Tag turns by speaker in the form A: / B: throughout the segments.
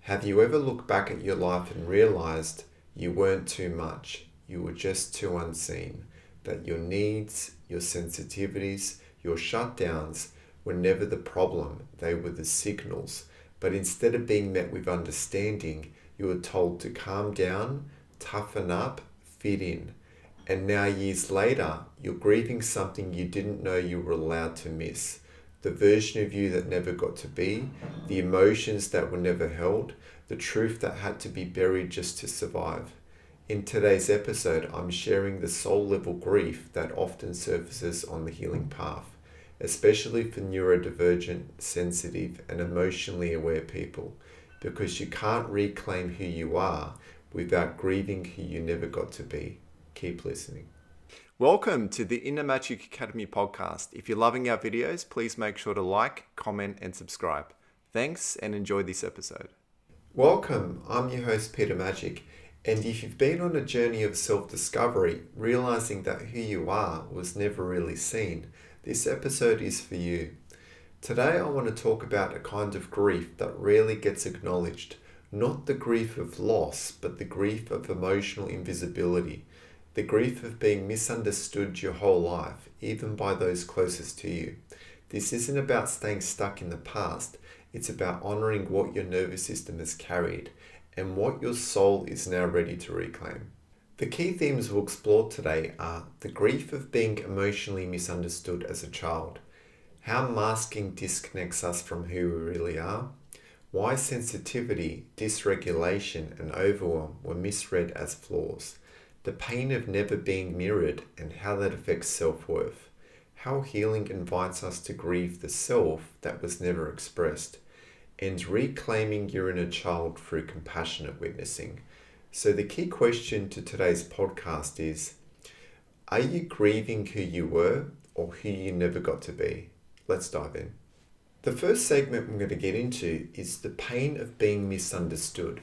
A: Have you ever looked back at your life and realized you weren't too much, you were just too unseen, that your needs, your sensitivities, your shutdowns were never the problem, they were the signals, but instead of being met with understanding, you were told to calm down, toughen up, fit in. And now years later, you're grieving something you didn't know you were allowed to miss. The version of you that never got to be, the emotions that were never held, the truth that had to be buried just to survive. In today's episode, I'm sharing the soul level grief that often surfaces on the healing path, especially for neurodivergent, sensitive, and emotionally aware people, because you can't reclaim who you are without grieving who you never got to be. Keep listening. Welcome to the Inner Magic Academy podcast. If you're loving our videos, please make sure to like, comment, and subscribe. Thanks and enjoy this episode. Welcome, I'm your host Peter Magic, and if you've been on a journey of self-discovery, realizing that who you are was never really seen, this episode is for you. Today I want to talk about a kind of grief that rarely gets acknowledged, not the grief of loss, but the grief of emotional invisibility. The grief of being misunderstood your whole life, even by those closest to you. This isn't about staying stuck in the past, it's about honoring what your nervous system has carried and what your soul is now ready to reclaim. The key themes we'll explore today are the grief of being emotionally misunderstood as a child, how masking disconnects us from who we really are, why sensitivity, dysregulation, and overwhelm were misread as flaws, the pain of never being mirrored and how that affects self-worth, how healing invites us to grieve the self that was never expressed, and reclaiming your inner child through compassionate witnessing. So the key question to today's podcast is, are you grieving who you were or who you never got to be? Let's dive in. The first segment I'm going to get into is the pain of being misunderstood.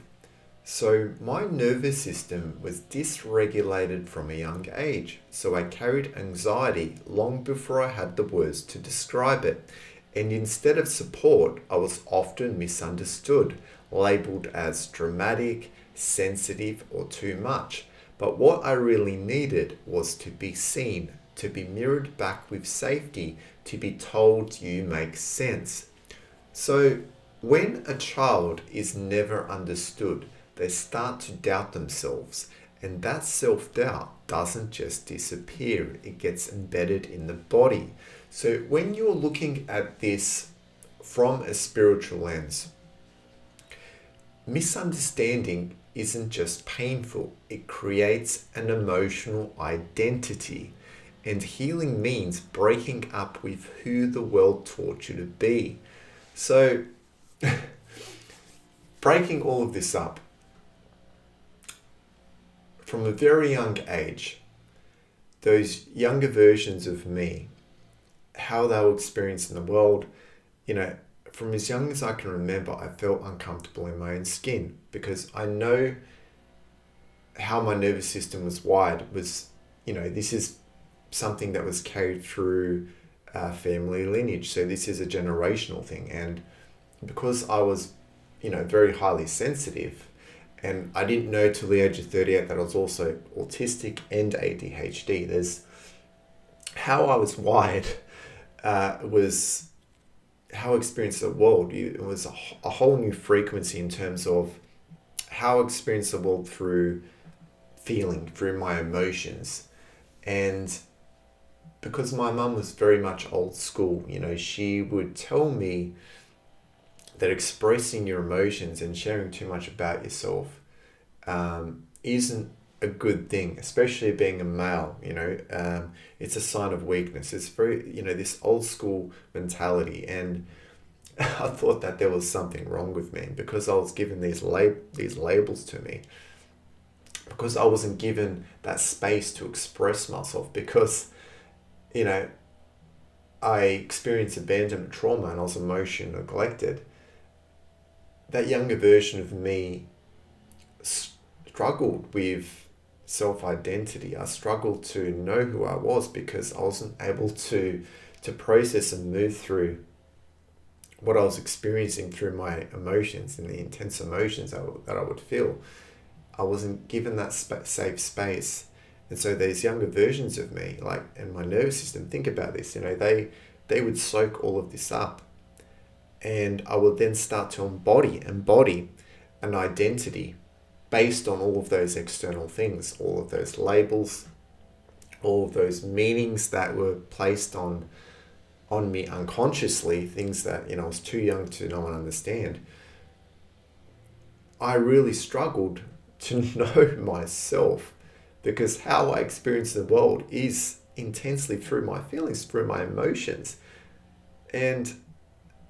A: So my nervous system was dysregulated from a young age, so I carried anxiety long before I had the words to describe it. And instead of support, I was often misunderstood, labeled as dramatic, sensitive, or too much. But what I really needed was to be seen, to be mirrored back with safety, to be told you make sense. So when a child is never understood, they start to doubt themselves, and that self-doubt doesn't just disappear, it gets embedded in the body. So when you're looking at this from a spiritual lens, misunderstanding isn't just painful, it creates an emotional identity. And healing means breaking up with who the world taught you to be. So breaking all of this up, from a very young age, those younger versions of me, how they were experiencing the world, from as young as I can remember, I felt uncomfortable in my own skin because I know how my nervous system was wired. This is something that was carried through family lineage. So this is a generational thing. And because I was, very highly sensitive, and I didn't know till the age of 38 that I was also autistic and ADHD. There's how I was wired was how I experienced the world. It was a whole new frequency in terms of how I experienced the world through feeling, through my emotions. And because my mum was very much old school, she would tell me that expressing your emotions and sharing too much about yourself isn't a good thing, especially being a male. It's a sign of weakness. It's very, this old school mentality. And I thought that there was something wrong with me because I was given these labels to me, because I wasn't given that space to express myself, because, I experienced abandonment trauma and I was emotionally neglected. That younger version of me struggled with self-identity. I struggled to know who I was because I wasn't able to process and move through what I was experiencing through my emotions and the intense emotions that I would feel. I wasn't given that safe space. And so these younger versions of me, like, and my nervous system, think about this, they would soak all of this up. And I would then start to embody an identity based on all of those external things, all of those labels, all of those meanings that were placed on me unconsciously, things that, I was too young to know and understand. I really struggled to know myself, because how I experience the world is intensely through my feelings, through my emotions. And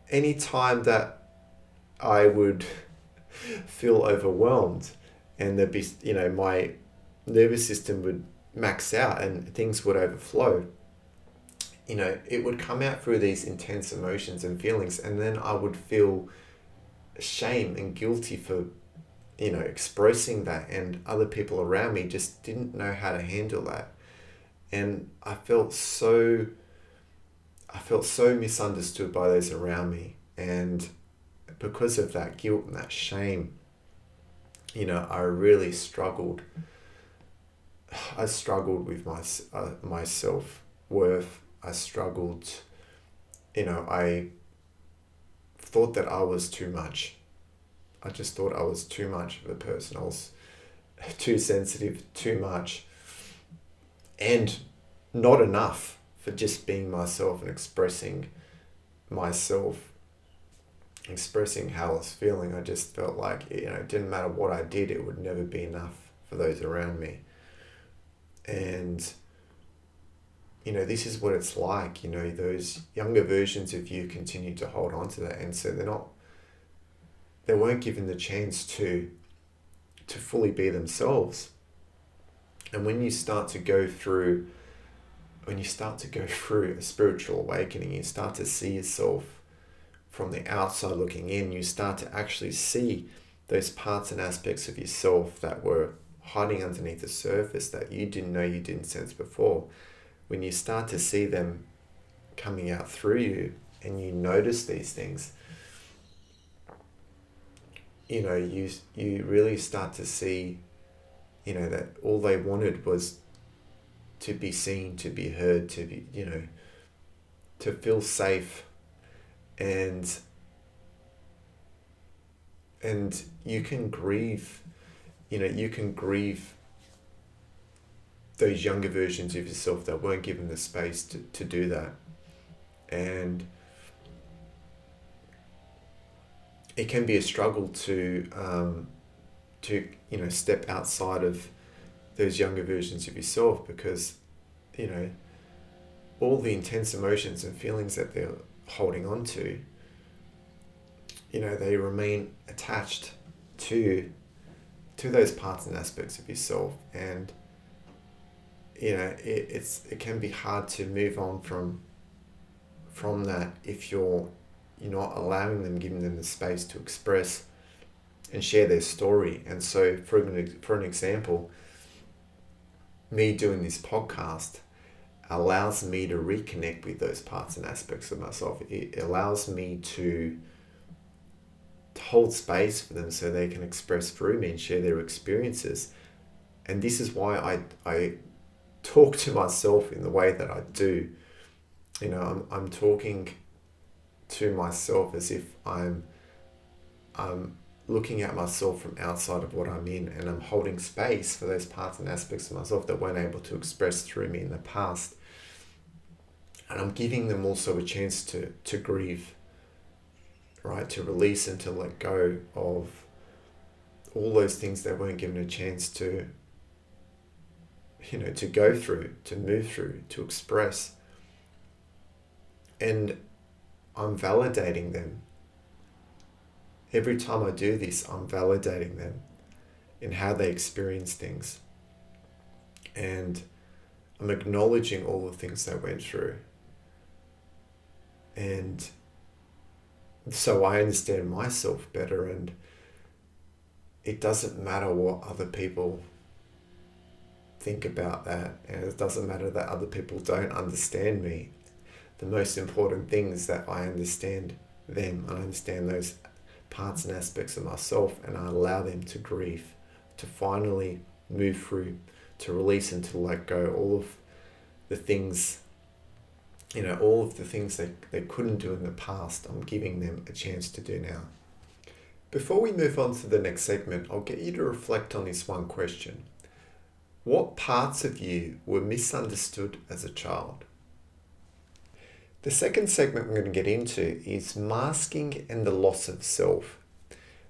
A: any time that I would feel overwhelmed and there'd be, my nervous system would max out and things would overflow, it would come out through these intense emotions and feelings, and then I would feel shame and guilty for expressing that, and other people around me just didn't know how to handle that. And I felt so misunderstood by those around me, and because of that guilt and that shame, I really struggled. I struggled with my self-worth. I struggled, I thought that I was too much. I just thought I was too much of a person. I was too sensitive, too much, and not enough for just being myself and expressing myself, expressing how I was feeling. I just felt like, it didn't matter what I did, it would never be enough for those around me. And, this is what it's like, those younger versions of you continue to hold on to that. And so they weren't given the chance to fully be themselves. And when you start to go through a spiritual awakening, you start to see yourself from the outside looking in. You start to actually see those parts and aspects of yourself that were hiding underneath the surface that you didn't know, you didn't sense before. When you start to see them coming out through you and you notice these things, you really start to see, that all they wanted was to be seen, to be heard, to be, to feel safe. And you can grieve, those younger versions of yourself that weren't given the space to do that. And it can be a struggle to step outside of those younger versions of yourself, because all the intense emotions and feelings that they're holding on to, they remain attached to those parts and aspects of yourself. And it can be hard to move on from that if you're not allowing them, giving them the space to express and share their story. And so for an example, me doing this podcast allows me to reconnect with those parts and aspects of myself. It allows me to hold space for them so they can express through me and share their experiences. And this is why I talk to myself in the way that I do. I'm talking to myself as if I'm looking at myself from outside of what I'm in, and I'm holding space for those parts and aspects of myself that weren't able to express through me in the past. And I'm giving them also a chance to grieve, right? To release and to let go of all those things they weren't given a chance to go through, to move through, to express. And I'm validating them. Every time I do this, I'm validating them in how they experience things. And I'm acknowledging all the things they went through. And so I understand myself better, and it doesn't matter what other people think about that, and it doesn't matter that other people don't understand me. The most important thing is that I understand them, I understand those parts and aspects of myself, and I allow them to grieve, to finally move through, to release and to let go all of the things, all of the things they couldn't do in the past. I'm giving them a chance to do now. Before we move on to the next segment, I'll get you to reflect on this one question. What parts of you were misunderstood as a child? The second segment we're going to get into is masking and the loss of self.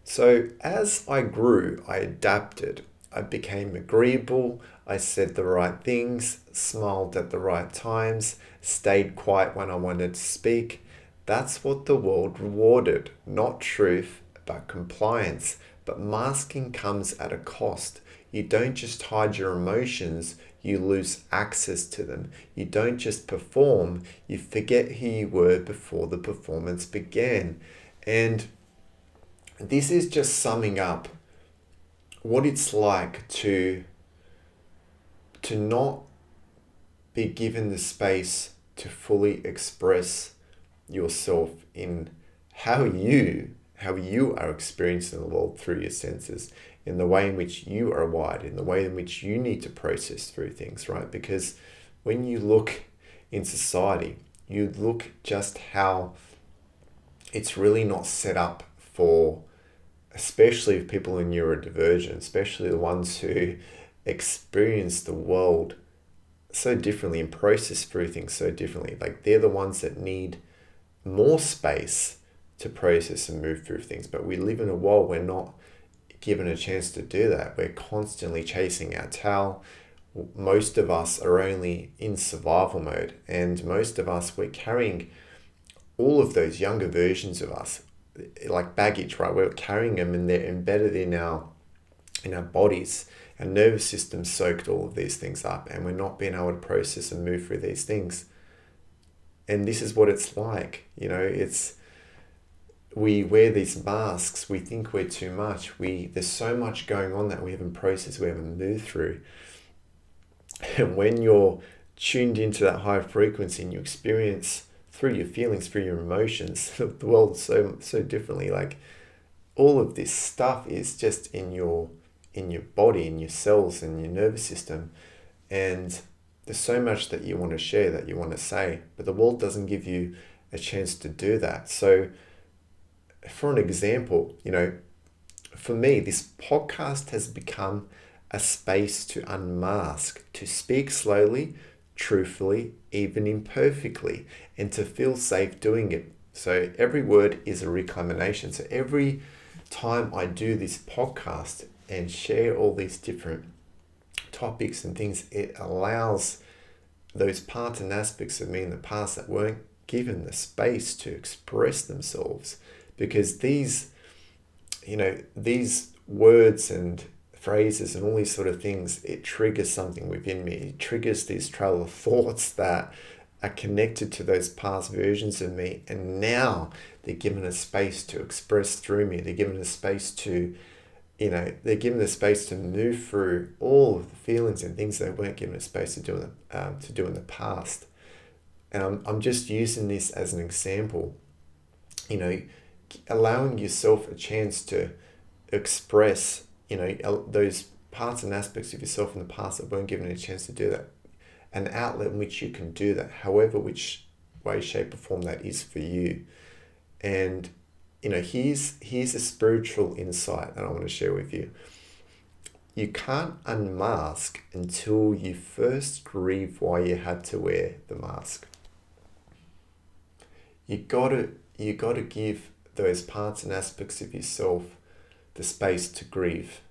A: So as I grew, I adapted. I became agreeable. I said the right things, smiled at the right times, stayed quiet when I wanted to speak. That's what the world rewarded, not truth, but compliance. But masking comes at a cost. You don't just hide your emotions, you lose access to them. You don't just perform, you forget who you were before the performance began. And this is just summing up what it's like to not be given the space to fully express yourself in how you are experiencing the world through your senses, in the way in which you are wired, in the way in which you need to process through things, right? Because when you look in society, you look just how it's really not set up for, especially people in neurodivergent, especially the ones who experience the world so differently and process through things so differently. Like, they're the ones that need more space to process and move through things. But we live in a world we're not given a chance to do that. We're constantly chasing our tail. Most of us are only in survival mode, and most of us, we're carrying all of those younger versions of us like baggage, right? We're carrying them and they're embedded in our bodies. Our nervous system soaked all of these things up, and we're not being able to process and move through these things. And this is what it's like, we wear these masks, we think we're too much, there's so much going on that we haven't processed, we haven't moved through. And when you're tuned into that high frequency and you experience through your feelings, through your emotions, the world so differently, like, all of this stuff is just in your body, in your cells, in your nervous system. And there's so much that you want to share, that you want to say, but the world doesn't give you a chance to do that. So for an example, for me, this podcast has become a space to unmask, to speak slowly, truthfully, even imperfectly, and to feel safe doing it. So every word is a reclamation. So every time I do this podcast and share all these different topics and things, it allows those parts and aspects of me in the past that weren't given the space to express themselves. Because these words and phrases and all these sort of things, it triggers something within me. It triggers these trail of thoughts that are connected to those past versions of me, and now they're given a space to express through me. They're given a space to, they're given a space to move through all of the feelings and things they weren't given a space to do in the past. And I'm just using this as an example, allowing yourself a chance to express, those parts and aspects of yourself in the past that weren't given a chance to do that. An outlet in which you can do that, however which way, shape, or form that is for you. And, here's a spiritual insight that I want to share with you. You can't unmask until you first grieve why you had to wear the mask. You gotta give those parts and aspects of yourself the space to grieve.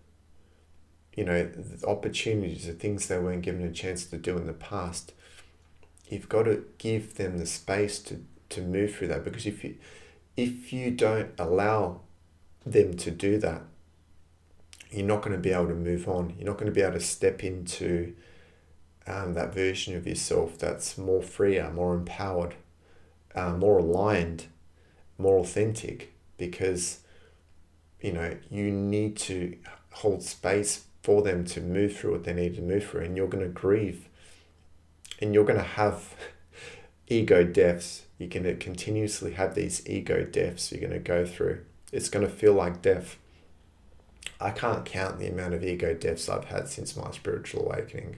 A: The opportunities, the things they weren't given a chance to do in the past. You've got to give them the space to move through that, because if you don't allow them to do that, you're not going to be able to move on. You're not going to be able to step into that version of yourself that's more freer, more empowered, more aligned, more authentic, because you need to hold space for them to move through what they need to move through. And you're going to grieve, and you're going to have ego deaths. You're going to continuously have these ego deaths you're going to go through. It's going to feel like death. I can't count the amount of ego deaths I've had since my spiritual awakening.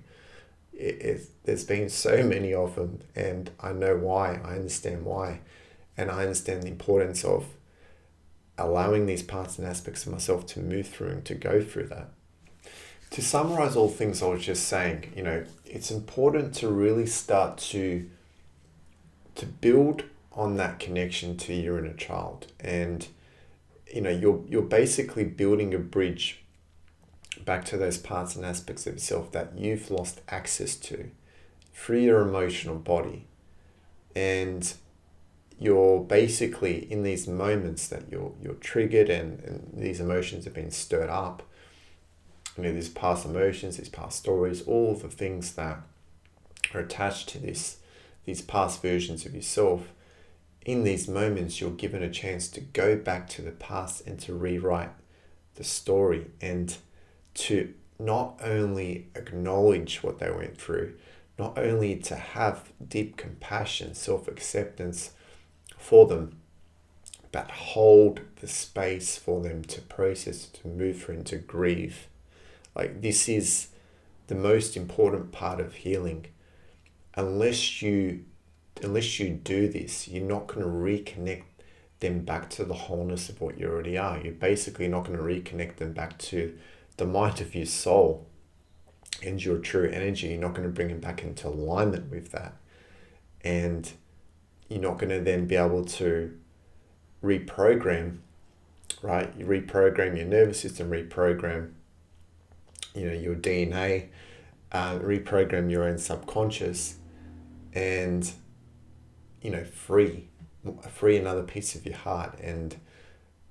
A: There's been so many of them, and I know why. I understand why. And I understand the importance of allowing these parts and aspects of myself to move through and to go through that. To summarize all things I was just saying, it's important to really start to build on that connection to your inner child. And you're basically building a bridge back to those parts and aspects of yourself that you've lost access to through your emotional body. And you're basically in these moments that you're triggered and these emotions have been stirred up. These past emotions, these past stories, all the things that are attached to these past versions of yourself. In these moments, you're given a chance to go back to the past and to rewrite the story, and to not only acknowledge what they went through, not only to have deep compassion, self-acceptance for them, but hold the space for them to process, to move through, and to grieve. This is the most important part of healing. Unless you do this, you're not going to reconnect them back to the wholeness of what you already are. You're basically not going to reconnect them back to the might of your soul and your true energy. You're not going to bring them back into alignment with that. And you're not going to then be able to reprogram, right? You reprogram your nervous system, reprogram your DNA, reprogram your own subconscious, and free another piece of your heart. And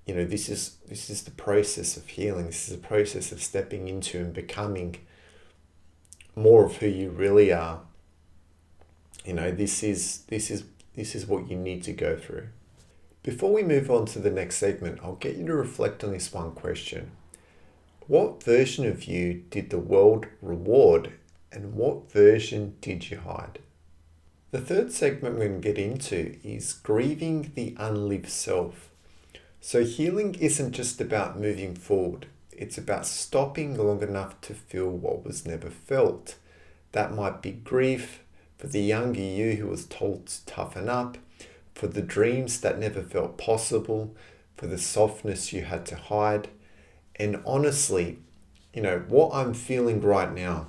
A: this is the process of healing. This is a process of stepping into and becoming more of who you really are. This is what you need to go through. Before we move on to the next segment, I'll get you to reflect on this one question. What version of you did the world reward, and what version did you hide? The third segment we're going to get into is grieving the unlived self. So healing isn't just about moving forward. It's about stopping long enough to feel what was never felt. That might be grief for the younger you who was told to toughen up, for the dreams that never felt possible, for the softness you had to hide. And honestly, what I'm feeling right now,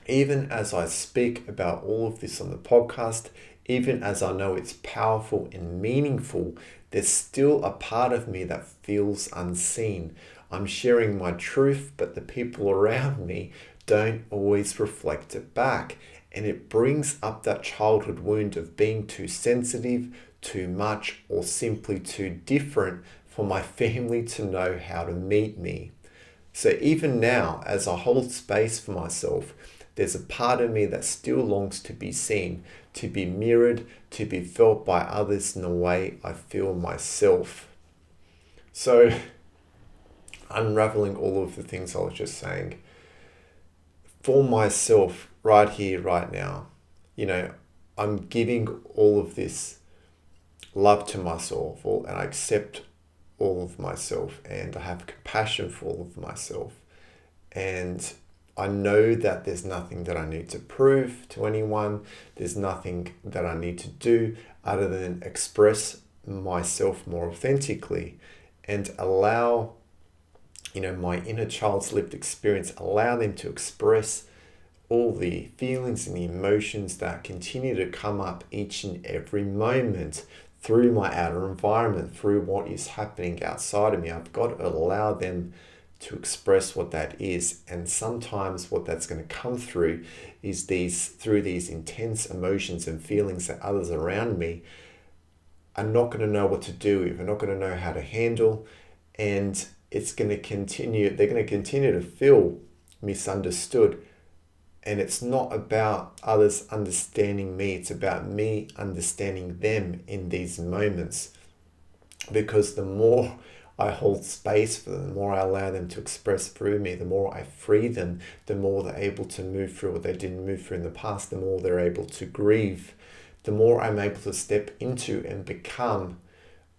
A: even as I speak about all of this on the podcast, even as I know it's powerful and meaningful, there's still a part of me that feels unseen. I'm sharing my truth, but the people around me don't always reflect it back. And it brings up that childhood wound of being too sensitive, too much, or simply too different for my family to know how to meet me. So even now, as I hold space for myself, there's a part of me that still longs to be seen, to be mirrored, to be felt by others in the way I feel myself. So, unraveling all of the things I was just saying, for myself, right here, right now, I'm giving all of this love to myself, and I accept all of myself, and I have compassion for all of myself. And I know that there's nothing that I need to prove to anyone. There's nothing that I need to do other than express myself more authentically and allow, my inner child's lived experience, allow them to express all the feelings and the emotions that continue to come up each and every moment through my outer environment, through what is happening outside of me. I've got to allow them to express what that is. And sometimes what that's going to come through is through these intense emotions and feelings that others around me are not going to know what to do with, are not going to know how to handle. And they're going to continue to feel misunderstood. And it's not about others understanding me, it's about me understanding them in these moments. Because the more I hold space for them, the more I allow them to express through me, the more I free them, the more they're able to move through what they didn't move through in the past, the more they're able to grieve, the more I'm able to step into and become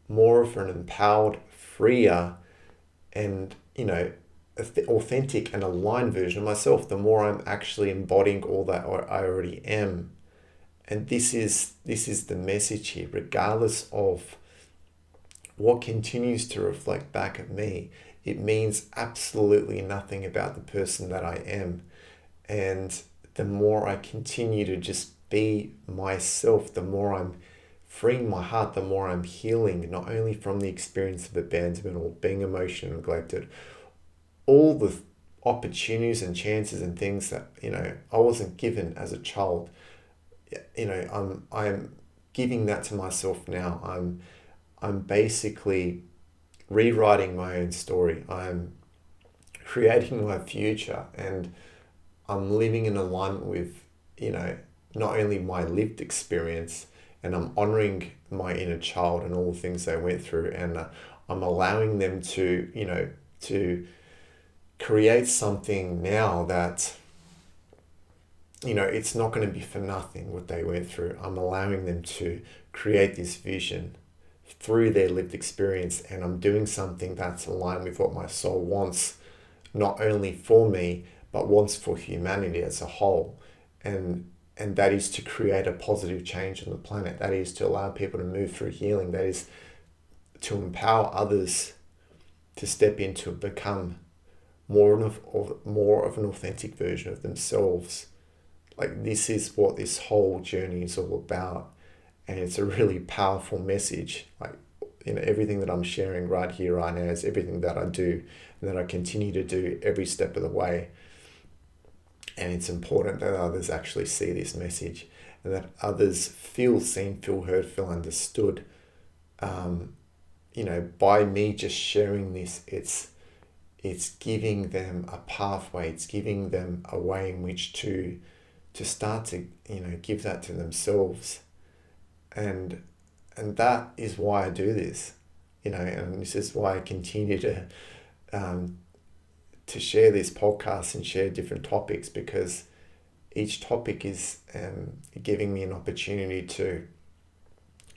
A: more of an empowered, freer, and, authentic and aligned version of myself, the more I'm actually embodying all that I already am. And this is the message here, regardless of what continues to reflect back at me. It means absolutely nothing about the person that I am. And the more I continue to just be myself, the more I'm freeing my heart, the more I'm healing, not only from the experience of abandonment or being emotionally neglected, all the opportunities and chances and things that, I wasn't given as a child. I'm giving that to myself now. I'm basically rewriting my own story. I'm creating my future, and I'm living in alignment with, not only my lived experience, and I'm honoring my inner child and all the things they went through, and I'm allowing them to create something now that, it's not going to be for nothing what they went through. I'm allowing them to create this vision through their lived experience, and I'm doing something that's aligned with what my soul wants, not only for me, but wants for humanity as a whole. And that is to create a positive change on the planet. That is to allow people to move through healing. That is to empower others to step into and become more of an authentic version of themselves. Like, this is what this whole journey is all about. And it's a really powerful message. Like, everything that I'm sharing right here, right now, is everything that I do and that I continue to do every step of the way. And it's important that others actually see this message, and that others feel seen, feel heard, feel understood. By me just sharing this, it's giving them a pathway. It's giving them a way in which to start to, give that to themselves. And that is why I do this, and this is why I continue to share this podcast and share different topics, because each topic is giving me an opportunity to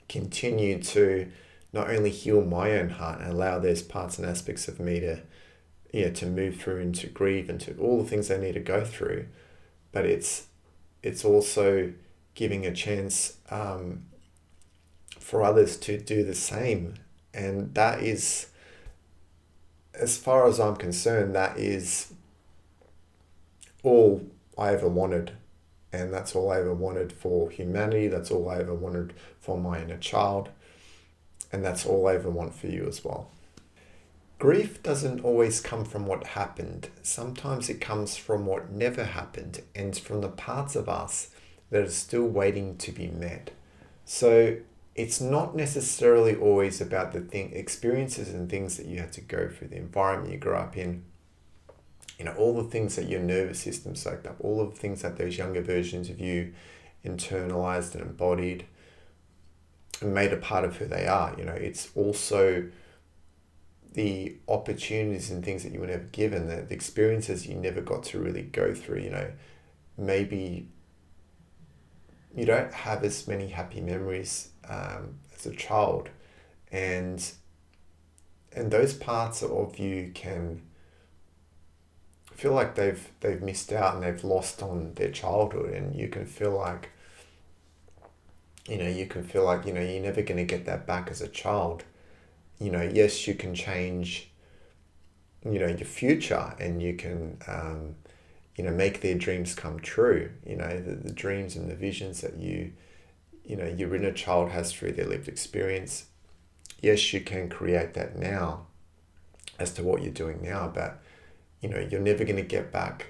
A: continue to not only heal my own heart and allow those parts and aspects of me to move through and to grieve and to all the things I need to go through, but it's also giving a chance for others to do the same. And that is, as far as I'm concerned, that is all I ever wanted. And that's all I ever wanted for humanity. That's all I ever wanted for my inner child. And that's all I ever want for you as well. Grief doesn't always come from what happened. Sometimes it comes from what never happened, and from the parts of us that are still waiting to be met. So it's not necessarily always about the experiences and things that you had to go through, the environment you grew up in, all the things that your nervous system soaked up, all of the things that those younger versions of you internalized and embodied and made a part of who they are. It's also the opportunities and things that you were never given, the experiences you never got to really go through. Maybe you don't have as many happy memories as a child, and those parts of you can feel like they've missed out and they've lost on their childhood, and you can feel like you're never going to get that back as a child. Yes, you can change your future, and you can make their dreams come true, the dreams and the visions that your inner child has through their lived experience. Yes, you can create that now as to what you're doing now, but you're never going to get back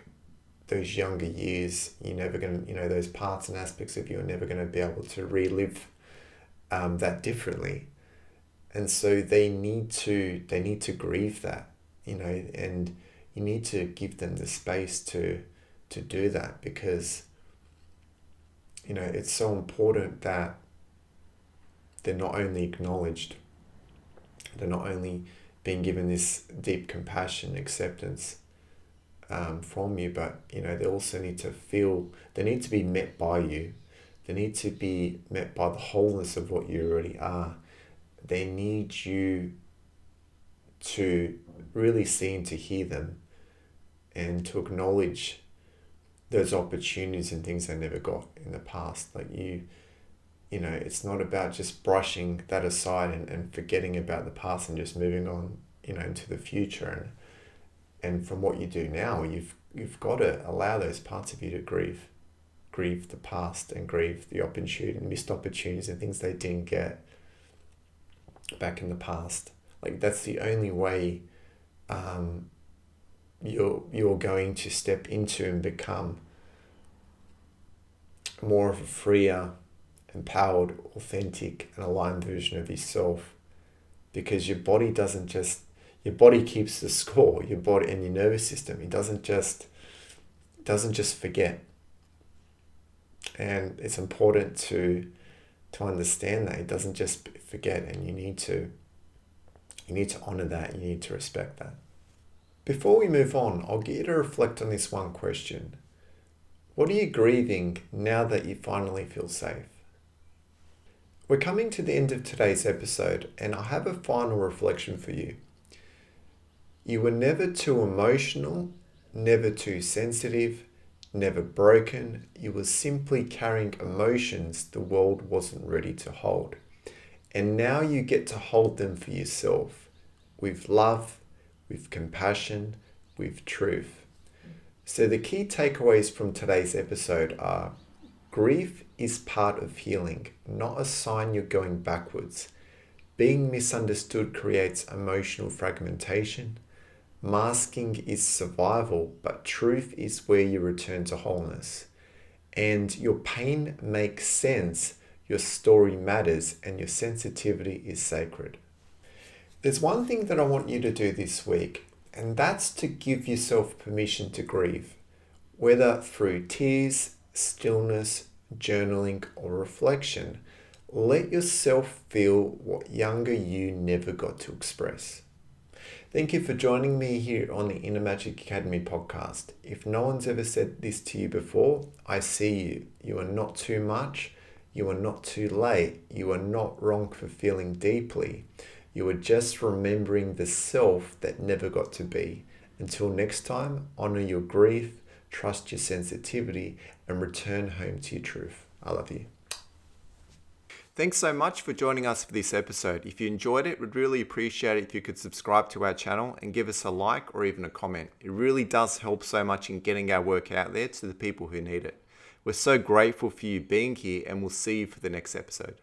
A: those younger years. You're never going to, those parts and aspects of you are never going to be able to relive that differently. And so they need to grieve that, and you need to give them the space to do that, because it's so important that they're not only acknowledged, they're not only being given this deep compassion, acceptance from you, but they also need to feel, they need to be met by you. They need to be met by the wholeness of what you already are. They need you to really see and to hear them and to acknowledge those opportunities and things they never got in the past. Like you know, it's not about just brushing that aside and forgetting about the past and just moving on, you know, into the future. And from what you do now, you've got to allow those parts of you to grieve the past and grieve the opportunity, missed opportunities and things they didn't get back in the past. Like that's the only way you're going to step into and become more of a freer, empowered, authentic and aligned version of yourself. Because your body keeps the score, your body and your nervous system. It doesn't just forget. And it's important to understand that it doesn't just forget, and you need to honor that, you need to respect that. Before we move on, I'll get you to reflect on this one question. What are you grieving now that you finally feel safe? We're coming to the end of today's episode, and I have a final reflection for you. You were never too emotional, never too sensitive, never broken. You were simply carrying emotions the world wasn't ready to hold. And now you get to hold them for yourself, with love, with compassion, with truth. So the key takeaways from today's episode are: grief is part of healing, not a sign you're going backwards. Being misunderstood creates emotional fragmentation. Masking is survival, but truth is where you return to wholeness. And your pain makes sense, your story matters, and your sensitivity is sacred. There's one thing that I want you to do this week, and that's to give yourself permission to grieve, whether through tears, stillness, journaling, or reflection. Let yourself feel what younger you never got to express. Thank you for joining me here on the Inner Magic Academy podcast. If no one's ever said this to you before, I see you. You are not too much. You are not too late. You are not wrong for feeling deeply. You are just remembering the self that never got to be. Until next time, honor your grief, trust your sensitivity, and return home to your truth. I love you. Thanks so much for joining us for this episode. If you enjoyed it, we'd really appreciate it if you could subscribe to our channel and give us a like or even a comment. It really does help so much in getting our work out there to the people who need it. We're so grateful for you being here, and we'll see you for the next episode.